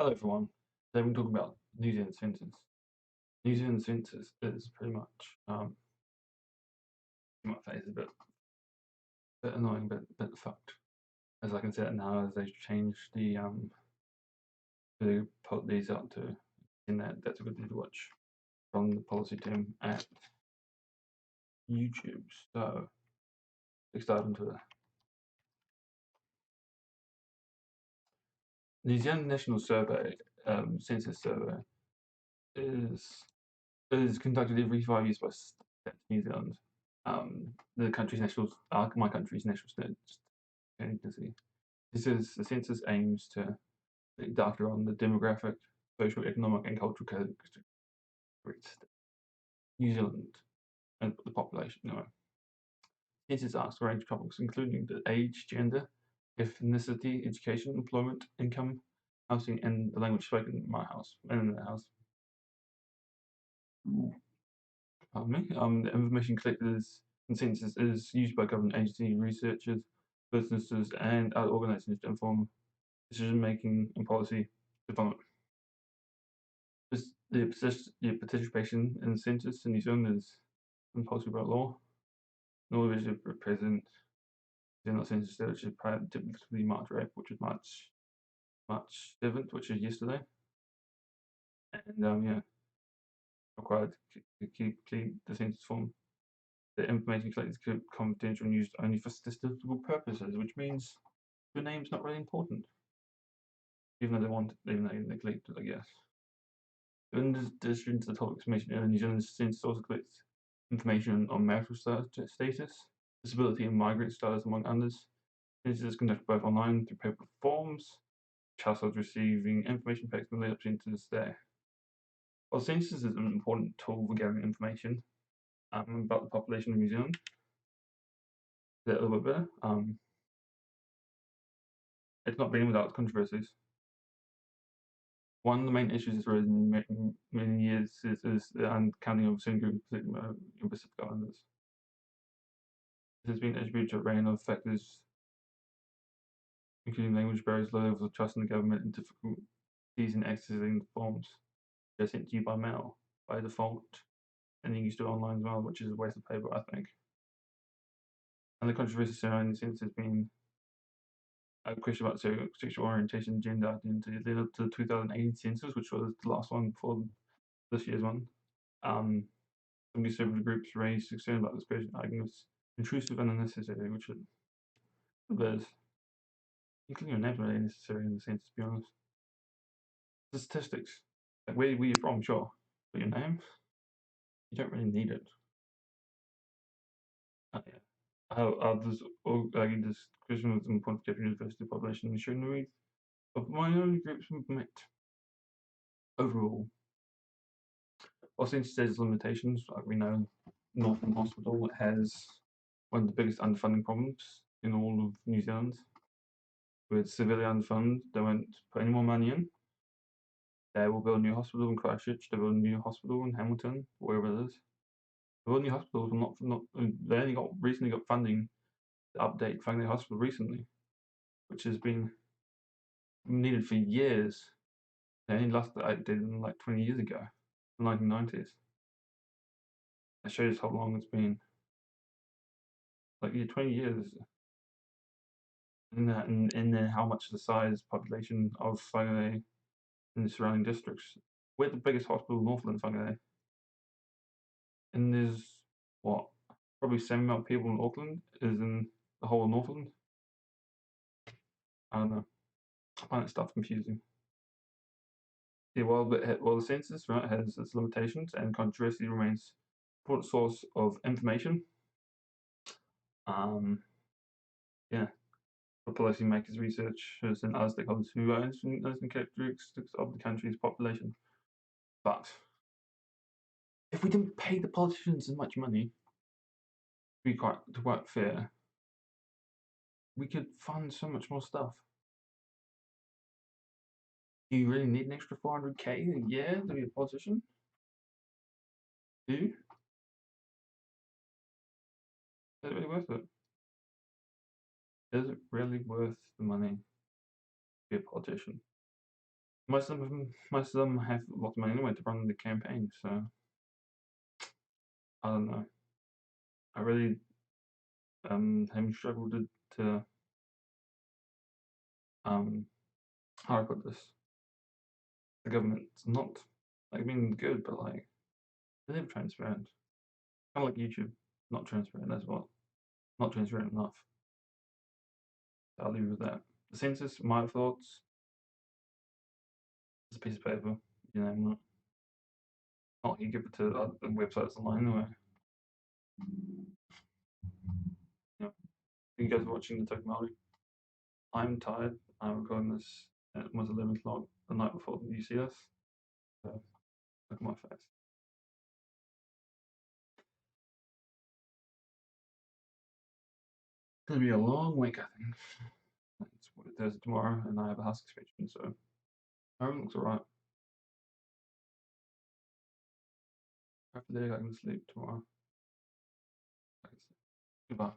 Hello everyone. Today we're talking about New Zealand census. New Zealand census is pretty much my face is a bit annoying, bit fucked. As I can see it now, as they've changed they put these out to in that's a good thing to watch from the policy team at YouTube. So let's dive into the New Zealand National Survey Census Survey is conducted every 5 years by New Zealand. The country's national, my country's national state agency. The census aims to collect data on the demographic, social, economic, and cultural characteristics of New Zealand and the population. No. Census asks a range of topics, including the age, gender, ethnicity, education, employment, income, housing, and the language spoken in my house and in the house. Pardon me. The information collected in census is used by government agencies, researchers, businesses, and other organizations to inform decision making and policy development. The participation in the census in New Zealand is compulsory by law. Nor is it present in the census, which is typically March or April, which is March 7th, which is yesterday. And required to keep the census form. The information collected is confidential and used only for statistical purposes, which means your name's not really important. Even though they neglect it, I guess. In addition to the topics mentioned in New Zealand census also collects information on marital status, disability, and migrant status, among others. Census is conducted both online through paper forms, which households receiving information packs can lead up to this day. While census is an important tool for gathering information about the population of New Zealand, a little bit better. It's not been without controversies. One of the main issues that's arisen in many years is the undercounting of certain groups in Pacific Islanders. This has been attributed to a range of factors, including language barriers, low levels of trust in the government, and difficulties in accessing the forms that are sent to you by mail by default, and you can do it online as well, which is a waste of paper, I think. And the controversy surrounding the census has been a question about sexual orientation, gender identity. Led up to the 2018 census, which was the last one before this year's one. Some conservative groups raised concern about this question, arguing it's intrusive and unnecessary, which it is. Including your name's not really necessary in the census, to be honest. The statistics, like where you're from, sure, but your name, you don't really need it. This question was important for Japanese university population and showing the needs of minority groups met. Overall, while census has limitations, like we know, Northern Hospital has one of the biggest underfunding problems in all of New Zealand. With severely underfunded, they won't put any more money in. They will build a new hospital in Christchurch. They build a new hospital in Hamilton, wherever it is. They build new hospitals. They only recently got funding to update Whangarei Hospital recently, which has been needed for years. They only last updated like 20 years ago, the 1990s. That shows how long it's been. Like 20 years. And then how much the size population of Whangarei in the surrounding districts. We're the biggest hospital in Northland, Whangarei. And there's probably 7 million people in Auckland is in the whole of Northland. I don't know. I find that stuff confusing. Yeah, while the census has its limitations and controversy remains an important source of information, for policymakers, researchers, and other stakeholders who are interested in characteristics of the country's population. But if we didn't pay the politicians as much money to work fair, we could fund so much more stuff. Do you really need an extra 400k a year to be a politician? Do you? Is it really worth it? Is it really worth the money to be a politician? most of them have lots of money anyway to run the campaign. So I don't know. I really have struggled to how do I put this? The government's not like being good, but like they're never transparent. Kind of like YouTube, not transparent as well, not transparent enough. So I'll leave it with that. The census, my thoughts. It's a piece of paper, you know. Not you give it to the websites online anyway. Yeah. You guys are watching the Tokyo Maori. I'm tired. I'm recording this at almost 11 o'clock the night before you see this. So look at my face. It's gonna be a long week, I think. It's Thursday tomorrow, and I have a husk inspection, so everything looks alright. After that, I can sleep tomorrow. Goodbye.